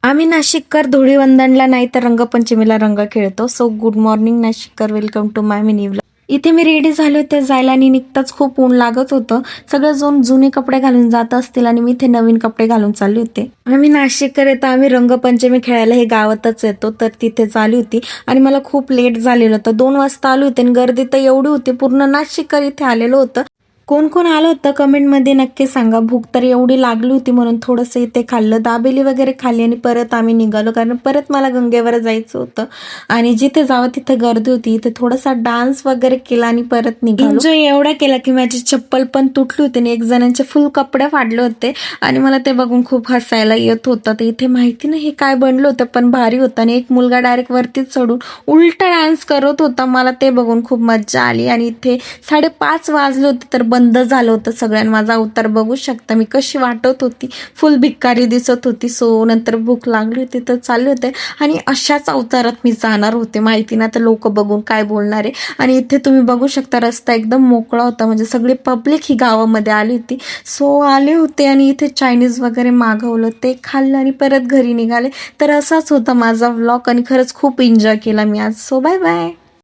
आम्ही नाशिककर धुळीवंदनला नाही तर रंगपंचमीला रंग खेळतो. सो गुड मॉर्निंग नाशिककर, welcome to my mini vlog. इथे मी रेडी झाले होते जायला आणि निघताच खूप ऊन लागत होतं. सगळेजण जुने कपडे घालून जात असतील आणि मी इथे नवीन कपडे घालून चालली होते. आम्ही नाशिककर येतो, आम्ही रंगपंचमी खेळायला हे गावातच येतो, तर तिथे चालली होती आणि मला खूप लेट झालेलं होतं. 2 वाजता आले होते आणि गर्दी तर एवढी होती, पूर्ण नाशिककर इथे आलेलं होतं. कोण कोण आलं होतं कमेंटमध्ये नक्की सांगा. भूक तर एवढी लागली होती म्हणून थोडंसं इथे खाल्लं, दाबेली वगैरे खाल्ली आणि परत आम्ही निघालो, कारण परत मला गंगेवर जायचं होतं आणि जिथे जावं तिथे गर्दी होती. इथे थोडासा डान्स वगैरे केला आणि परत निघालो. एन्जॉय एवढा केला की माझी चप्पल पण तुटली होती आणि एक जणांचे फुल कपडे फाडले होते आणि मला ते बघून खूप हसायला येत होतं. तर इथे माहिती नाही हे काय बनलं होतं, पण भारी होतं आणि एक मुलगा डायरेक्ट वरतीच चढून उलटा डान्स करत होता. मला ते बघून खूप मज्जा आली आणि इथे 5:30 वाजले होते तर बंद झालं होतं सगळ्यांना. माझा अवतार बघू शकता मी कशी वाटत होती, फुल भिकारी दिसत होती. सो नंतर भूक लागली होती तर चालले होते आणि अशाच अवतारात मी जाणार होते. माहिती ना तर लोक बघून काय बोलणार आहे. आणि इथे तुम्ही बघू शकता रस्ता एकदम मोकळा होता, म्हणजे सगळी पब्लिक ही गावामध्ये आली होती. सो आले होते आणि इथे चायनीज वगैरे मागवलं, ते खाल्लं आणि परत घरी निघाले. तर असाच होता माझा व्लॉग आणि खरंच खूप एन्जॉय केला मी आज. So bye bye.